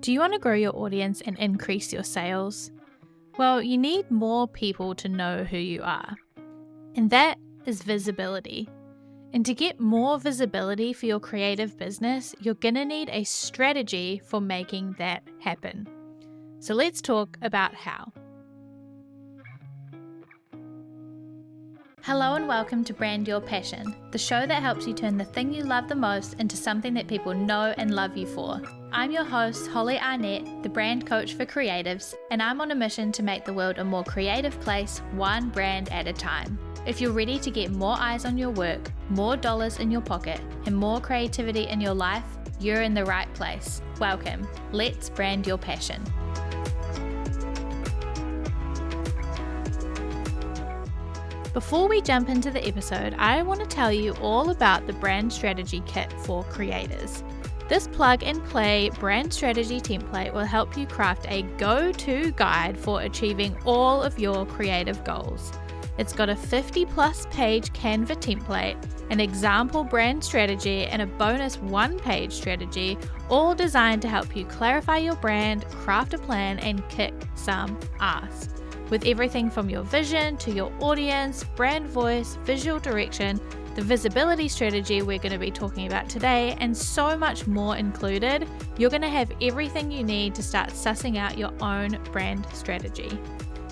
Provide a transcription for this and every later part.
Do you want to grow your audience and increase your sales? Well, you need more people to know who you are. And that is visibility. And to get more visibility for your creative business, you're going to need a strategy for making that happen. So let's talk about how. Hello and welcome to Brand Your Passion, the show that helps you turn the thing you love the most into something that people know and love you for. I'm your host, Holly Arnett, the brand coach for creatives, and I'm on a mission to make the world a more creative place, one brand at a time. If you're ready to get more eyes on your work, more dollars in your pocket, and more creativity in your life, you're in the right place. Welcome. Let's brand your passion. Before we jump into the episode, I want to tell you all about the Brand Strategy Kit for creators. This plug-and-play brand strategy template will help you craft a go-to guide for achieving all of your creative goals. It's got a 50-plus page Canva template, an example brand strategy, and a bonus one-page strategy, all designed to help you clarify your brand, craft a plan, and kick some ass. With everything from your vision to your audience, brand voice, visual direction, the visibility strategy we're going to be talking about today, and so much more included, you're going to have everything you need to start sussing out your own brand strategy.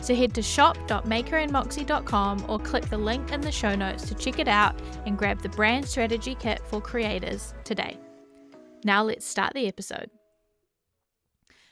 So head to shop.makerandmoxie.com or click the link in the show notes to check it out and grab the Brand Strategy Kit for creators today. Now let's start the episode.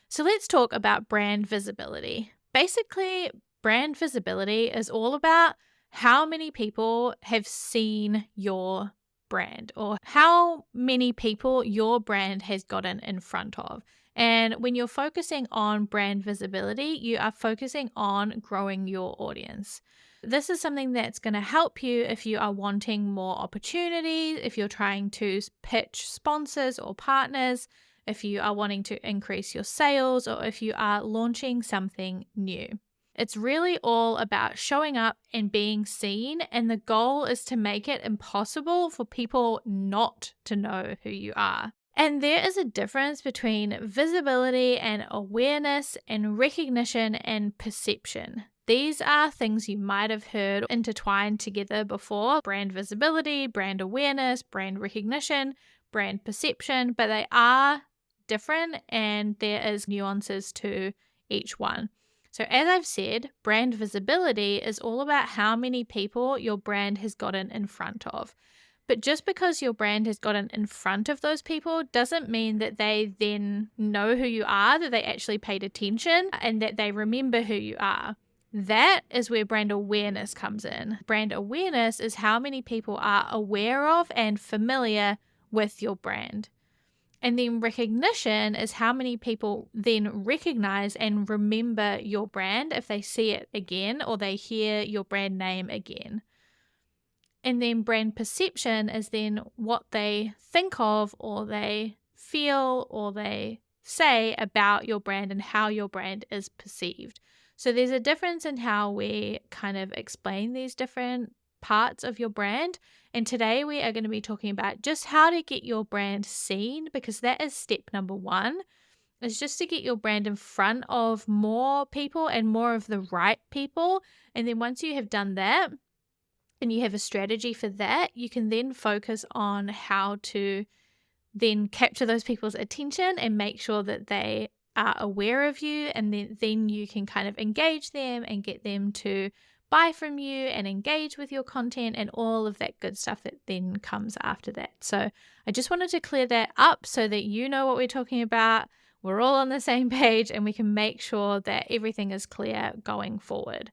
So let's talk about brand visibility. Basically, brand visibility is all about how many people have seen your brand or how many people your brand has gotten in front of. And when you're focusing on brand visibility, you are focusing on growing your audience. This is something that's going to help you if you are wanting more opportunities, if you're trying to pitch sponsors or partners, if you are wanting to increase your sales, or if you are launching something new. It's really all about showing up and being seen, and the goal is to make it impossible for people not to know who you are. And there is a difference between visibility and awareness and recognition and perception. These are things you might have heard intertwined together before: brand visibility, brand awareness, brand recognition, brand perception, but they are different and there is nuances to each one. So as I've said, brand visibility is all about how many people your brand has gotten in front of. But just because your brand has gotten in front of those people doesn't mean that they then know who you are, that they actually paid attention, and that they remember who you are. That is where brand awareness comes in. Brand awareness is how many people are aware of and familiar with your brand. And then recognition is how many people then recognize and remember your brand if they see it again or they hear your brand name again. And then brand perception is then what they think of or they feel or they say about your brand and how your brand is perceived. So there's a difference in how we kind of explain these different parts of your brand. And today we are going to be talking about just how to get your brand seen, because that is step number one. It's just to get your brand in front of more people and more of the right people. And then once you have done that and you have a strategy for that, you can then focus on how to then capture those people's attention and make sure that they are aware of you. And then you can kind of engage them and get them to buy from you and engage with your content and all of that good stuff that then comes after that. So I just wanted to clear that up so that you know what we're talking about. We're all on the same page and we can make sure that everything is clear going forward.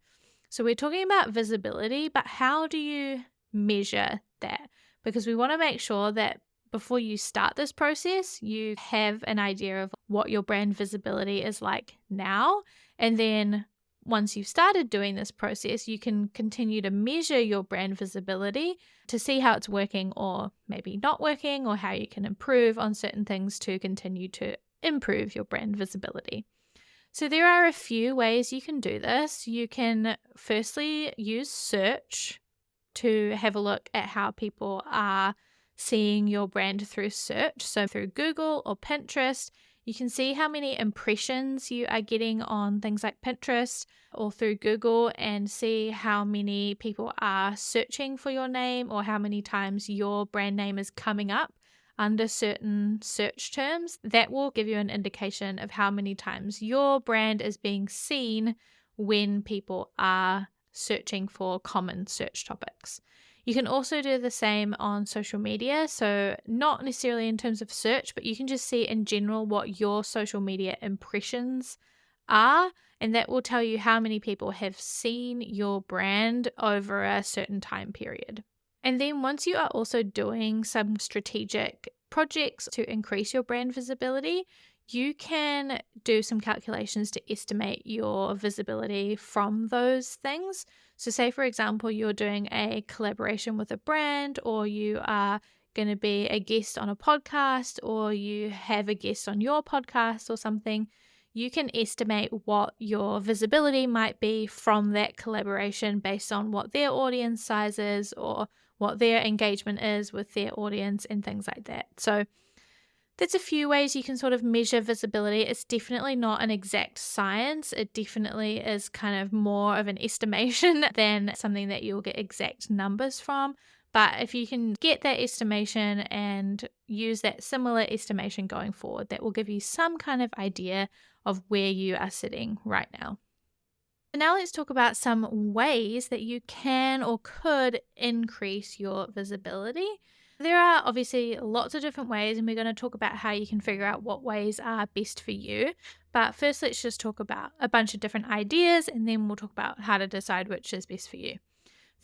So we're talking about visibility, but how do you measure that? Because we want to make sure that before you start this process, you have an idea of what your brand visibility is like now. And then once you've started doing this process, you can continue to measure your brand visibility to see how it's working or maybe not working, or how you can improve on certain things to continue to improve your brand visibility. So there are a few ways you can do this. You can firstly use search to have a look at how people are seeing your brand through search. So through Google or Pinterest, You can see how many impressions you are getting on things like Pinterest or through Google, and see how many people are searching for your name or how many times your brand name is coming up under certain search terms. That will give you an indication of how many times your brand is being seen when people are searching for common search topics. You can also do the same on social media. So not necessarily in terms of search, but you can just see in general what your social media impressions are. And that will tell you how many people have seen your brand over a certain time period. And then once you are also doing some strategic projects to increase your brand visibility, you can do some calculations to estimate your visibility from those things. So say, for example, you're doing a collaboration with a brand, or you are going to be a guest on a podcast, or you have a guest on your podcast or something. You can estimate what your visibility might be from that collaboration based on what their audience size is or what their engagement is with their audience and things like that. So there's a few ways you can sort of measure visibility. It's definitely not an exact science. It definitely is kind of more of an estimation than something that you'll get exact numbers from. But if you can get that estimation and use that similar estimation going forward, that will give you some kind of idea of where you are sitting right now. So now let's talk about some ways that you can or could increase your visibility. There are obviously lots of different ways, and we're going to talk about how you can figure out what ways are best for you. But first, let's just talk about a bunch of different ideas, and then we'll talk about how to decide which is best for you.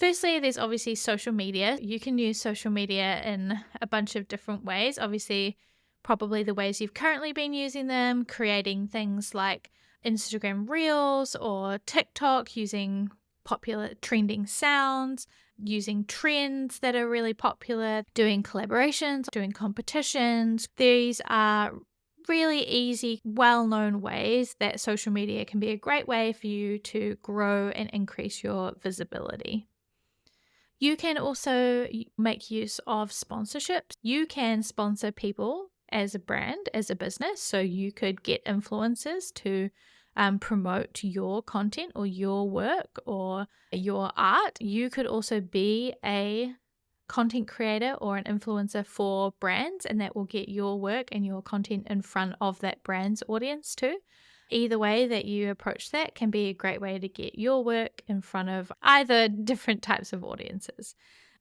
Firstly, there's obviously social media. You can use social media in a bunch of different ways. Obviously, probably the ways you've currently been using them, creating things like Instagram Reels or TikTok, using popular trending sounds, using trends that are really popular, doing collaborations, doing competitions. These are really easy, well-known ways that social media can be a great way for you to grow and increase your visibility. You can also make use of sponsorships. You can sponsor people as a brand, as a business. So you could get influencers to promote your content or your work or your art. You could also be a content creator or an influencer for brands, and that will get your work and your content in front of that brand's audience too. Either way that you approach that can be a great way to get your work in front of either different types of audiences.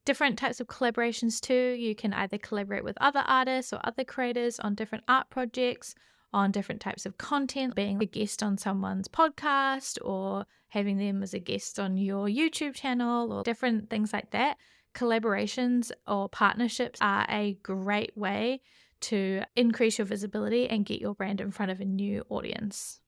Different types of collaborations too. You can either collaborate with other artists or other creators on different art projects, on different types of content, being a guest on someone's podcast or having them as a guest on your YouTube channel or different things like that. Collaborations or partnerships are a great way to increase your visibility and get your brand in front of a new audience.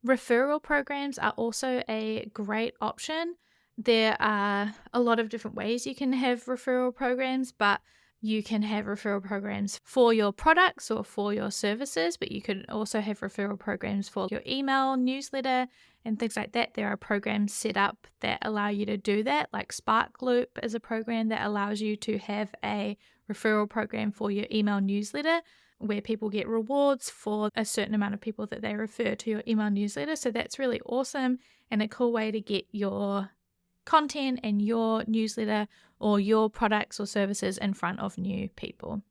Referral programs are also a great option. There are a lot of different ways you can have referral programs, but you can have referral programs for your products or for your services, but you could also have referral programs for your email newsletter and things like that. There are programs set up that allow you to do that, like Sparkloop is a program that allows you to have a referral program for your email newsletter where people get rewards for a certain amount of people that they refer to your email newsletter. So that's really awesome and a cool way to get your content and your newsletter or your products or services in front of new people.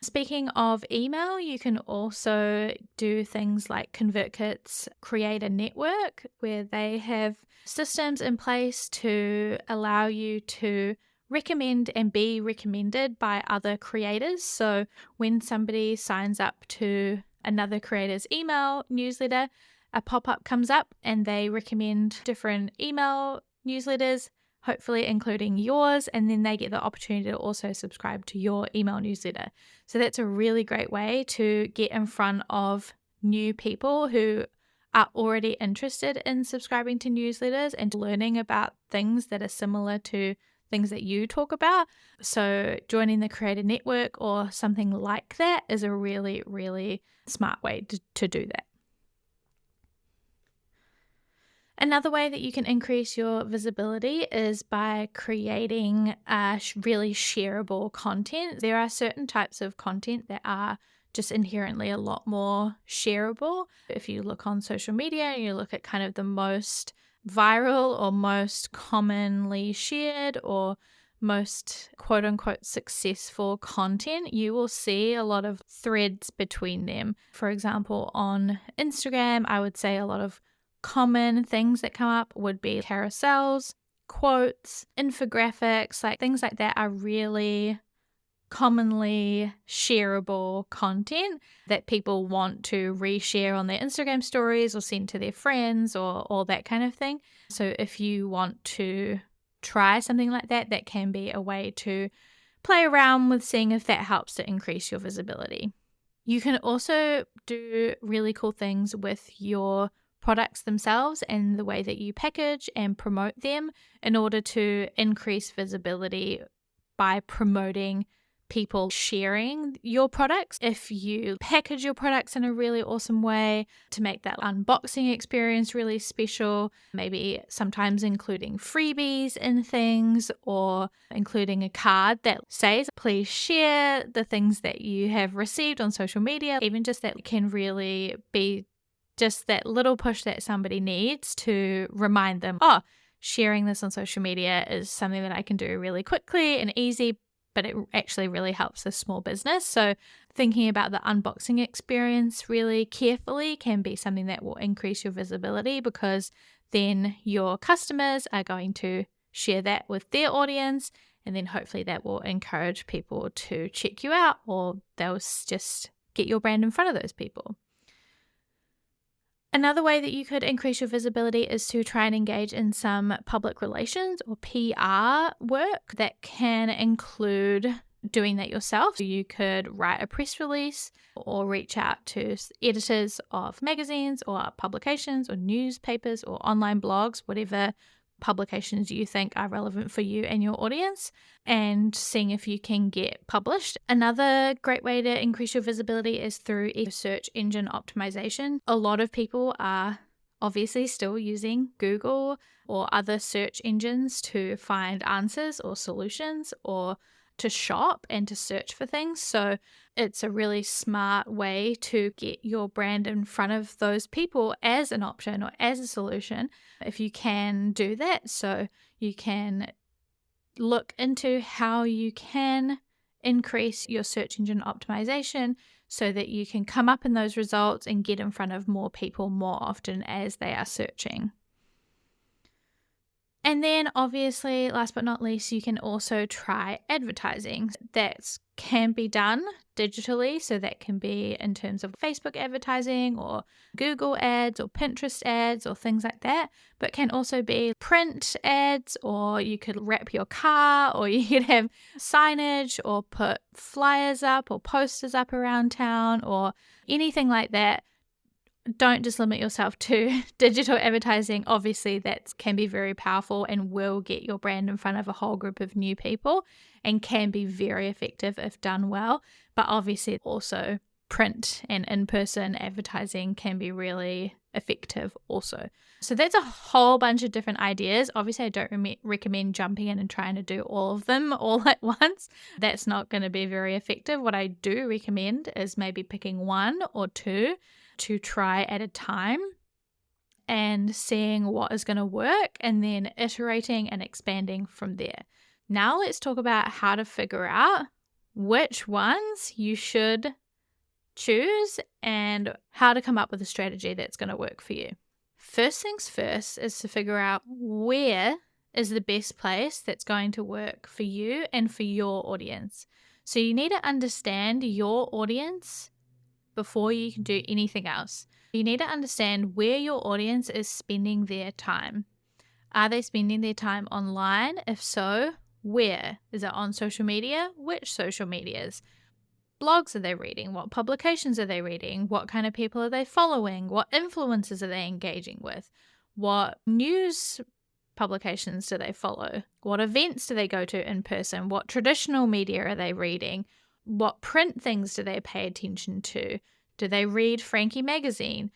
Speaking of email, you can also do things like ConvertKit's Creator Network, where they have systems in place to allow you to recommend and be recommended by other creators. So when somebody signs up to another creator's email newsletter, a pop-up comes up and they recommend different email newsletters, hopefully including yours, and then they get the opportunity to also subscribe to your email newsletter. So that's a really great way to get in front of new people who are already interested in subscribing to newsletters and learning about things that are similar to things that you talk about. So joining the Creator Network or something like that is a really, really smart way to do that. Another way that you can increase your visibility is by creating really shareable content. There are certain types of content that are just inherently a lot more shareable. If you look on social media and you look at kind of the most viral or most commonly shared or most quote unquote successful content, you will see a lot of threads between them. For example, on Instagram, I would say a lot of common things that come up would be carousels, quotes, infographics, like things like that are really commonly shareable content that people want to reshare on their Instagram stories or send to their friends or all that kind of thing. So if you want to try something like that, that can be a way to play around with seeing if that helps to increase your visibility. You can also do really cool things with your products themselves and the way that you package and promote them in order to increase visibility by promoting people sharing your products. If you package your products in a really awesome way to make that unboxing experience really special, maybe sometimes including freebies in things or including a card that says, please share the things that you have received on social media, even just that can really be just that little push that somebody needs to remind them, oh, sharing this on social media is something that I can do really quickly and easy, but it actually really helps a small business. So thinking about the unboxing experience really carefully can be something that will increase your visibility, because then your customers are going to share that with their audience, and then hopefully that will encourage people to check you out, or they'll just get your brand in front of those people. Another way that you could increase your visibility is to try and engage in some public relations or PR work that can include doing that yourself. So you could write a press release or reach out to editors of magazines or publications or newspapers or online blogs, whatever publications you think are relevant for you and your audience, and seeing if you can get published. Another great way to increase your visibility is through search engine optimization. A lot of people are obviously still using Google or other search engines to find answers or solutions or to shop and to search for things. So it's a really smart way to get your brand in front of those people as an option or as a solution if you can do that. So you can look into how you can increase your search engine optimization so that you can come up in those results and get in front of more people more often as they are searching. And then obviously, last but not least, you can also try advertising. That can be done digitally. So that can be in terms of Facebook advertising or Google ads or Pinterest ads or things like that, but can also be print ads, or you could wrap your car, or you could have signage or put flyers up or posters up around town or anything like that. Don't just limit yourself to digital advertising. Obviously, that can be very powerful and will get your brand in front of a whole group of new people and can be very effective if done well. But obviously, also print and in-person advertising can be really effective also. So that's a whole bunch of different ideas. Obviously, I don't recommend jumping in and trying to do all of them all at once. That's not going to be very effective. What I do recommend is maybe picking one or two to try at a time and seeing what is going to work and then iterating and expanding from there. Now let's talk about how to figure out which ones you should choose and how to come up with a strategy that's going to work for you. First things first is to figure out where is the best place that's going to work for you and for your audience. So you need to understand your audience before you can do anything else. You need to understand where your audience is spending their time. Are they spending their time online? If so, where? Is it on social media? Which social medias? Blogs are they reading? What publications are they reading? What kind of people are they following? What influencers are they engaging with? What news publications do they follow? What events do they go to in person? What traditional media are they reading? What print things do they pay attention to? Do they read Frankie magazine?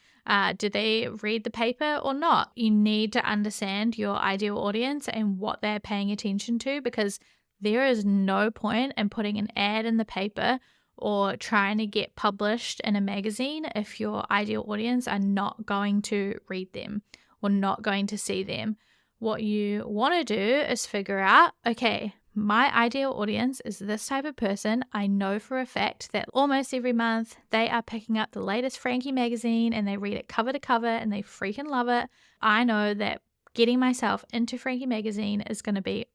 Do they read the paper or not? You need to understand your ideal audience and what they're paying attention to, because there is no point in putting an ad in the paper or trying to get published in a magazine if your ideal audience are not going to read them or not going to see them. What you want to do is figure out, okay, my ideal audience is this type of person. I know for a fact that almost every month they are picking up the latest Frankie magazine and they read it cover to cover and they freaking love it. I know that getting myself into Frankie magazine is going to be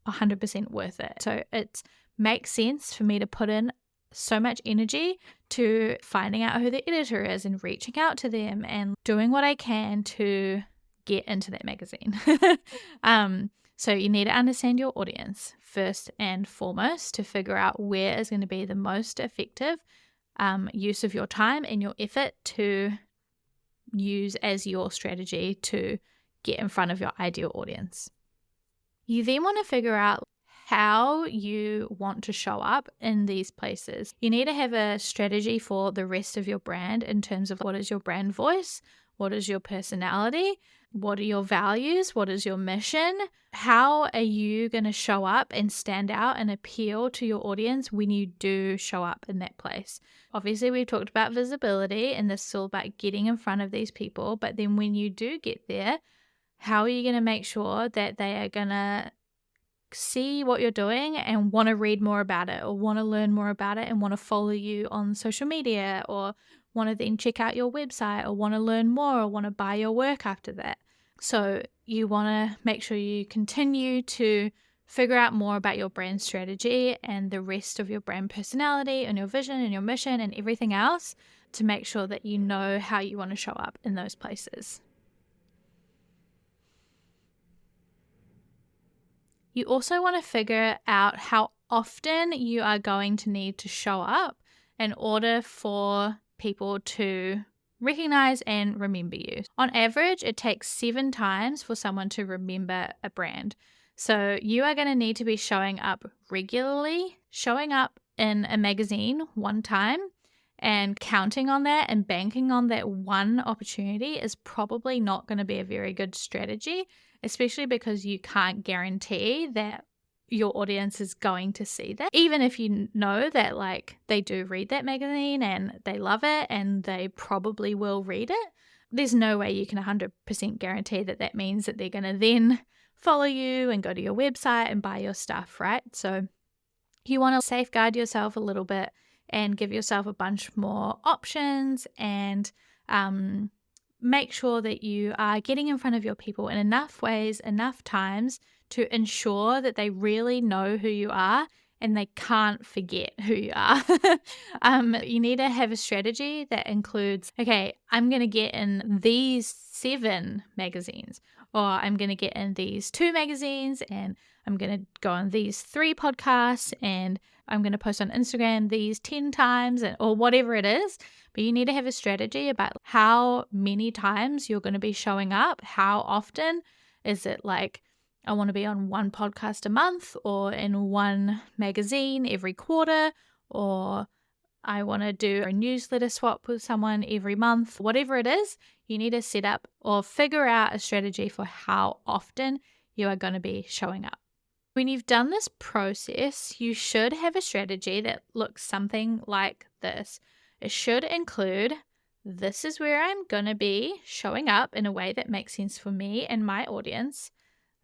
100% worth it. So it makes sense for me to put in so much energy to finding out who the editor is and reaching out to them and doing what I can to get into that magazine. So you need to understand your audience first and foremost to figure out where is going to be the most effective use of your time and your effort to use as your strategy to get in front of your ideal audience. You then want to figure out how you want to show up in these places. You need to have a strategy for the rest of your brand in terms of what is your brand voice, what is your personality, what are your values, what is your mission, how are you going to show up and stand out and appeal to your audience when you do show up in that place. Obviously, we've talked about visibility, and this is all about getting in front of these people, but then when you do get there, how are you going to make sure that they are going to see what you're doing and want to read more about it or want to learn more about it and want to follow you on social media or want to then check out your website or want to learn more or want to buy your work after that? So you want to make sure you continue to figure out more about your brand strategy and the rest of your brand personality and your vision and your mission and everything else to make sure that you know how you want to show up in those places. You also want to figure out how often you are going to need to show up in order for people to recognize and remember you. On average, it takes 7 times for someone to remember a brand. So you are going to need to be showing up regularly, showing up in a magazine one time, and counting on that and banking on that one opportunity is probably not going to be a very good strategy, especially because you can't guarantee that your audience is going to see that. Even if you know that they do read that magazine and they love it and they probably will read it, there's no way you can 100% guarantee that that means that they're going to then follow you and go to your website and buy your stuff, right? So you want to safeguard yourself a little bit and give yourself a bunch more options and make sure that you are getting in front of your people in enough ways, enough times to ensure that they really know who you are and they can't forget who you are. You need to have a strategy that includes, okay, I'm going to get in these 7 magazines, or I'm going to get in these 2 magazines, and I'm going to go on these 3 podcasts, and I'm going to post on Instagram these 10 times, or whatever it is. But you need to have a strategy about how many times you're going to be showing up. How often is it I want to be on 1 podcast a month or in 1 magazine every quarter, or I want to do a newsletter swap with someone every month. Whatever it is, you need to set up or figure out a strategy for how often you are going to be showing up. When you've done this process, you should have a strategy that looks something like this. It should include, this is where I'm going to be showing up in a way that makes sense for me and my audience.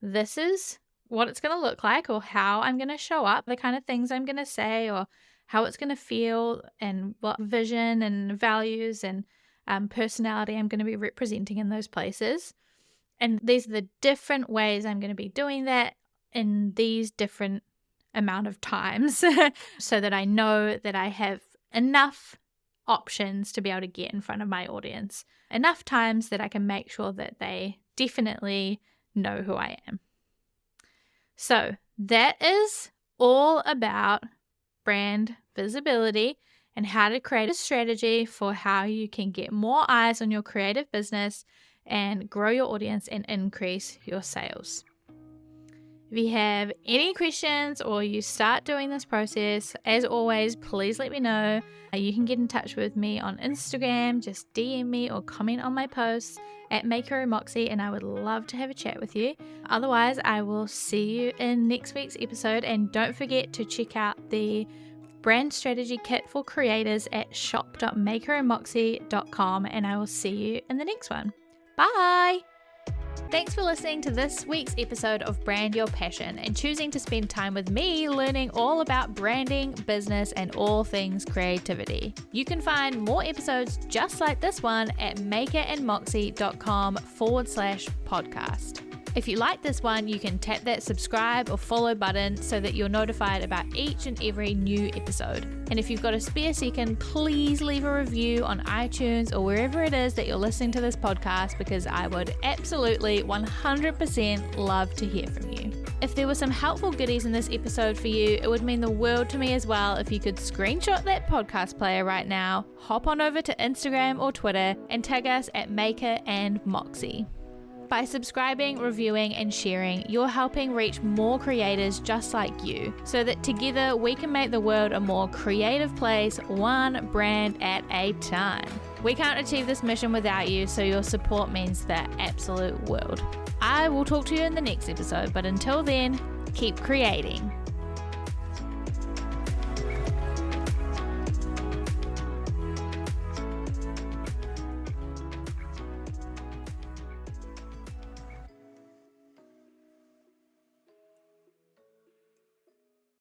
This is what it's going to look like, or how I'm going to show up, the kind of things I'm going to say, or how it's going to feel, and what vision and values and personality I'm going to be representing in those places. And these are the different ways I'm going to be doing that in these different amount of times so that I know that I have enough options to be able to get in front of my audience, enough times that I can make sure that they definitely know who I am. So that is all about brand visibility and how to create a strategy for how you can get more eyes on your creative business and grow your audience and increase your sales. If you have any questions or you start doing this process, as always, please let me know. You can get in touch with me on Instagram, just DM me or comment on my posts at MakeHeroMoxie, and I would love to have a chat with you. Otherwise, I will see you in next week's episode, and don't forget to check out the brand strategy kit for creators at shop.makerandmoxie.com, and I will see you in the next one. Bye! Thanks for listening to this week's episode of Brand Your Passion and choosing to spend time with me learning all about branding, business, and all things creativity. You can find more episodes just like this one at makerandmoxie.com/podcast. If you like this one, you can tap that subscribe or follow button so that you're notified about each and every new episode. And if you've got a spare second, please leave a review on iTunes or wherever it is that you're listening to this podcast, because I would absolutely 100% love to hear from you. If there were some helpful goodies in this episode for you, it would mean the world to me as well if you could screenshot that podcast player right now, hop on over to Instagram or Twitter, and tag us at Maker and Moxie. By subscribing, reviewing, and sharing, you're helping reach more creators just like you, so that together we can make the world a more creative place, one brand at a time. We can't achieve this mission without you, so your support means the absolute world. I will talk to you in the next episode, but until then, keep creating.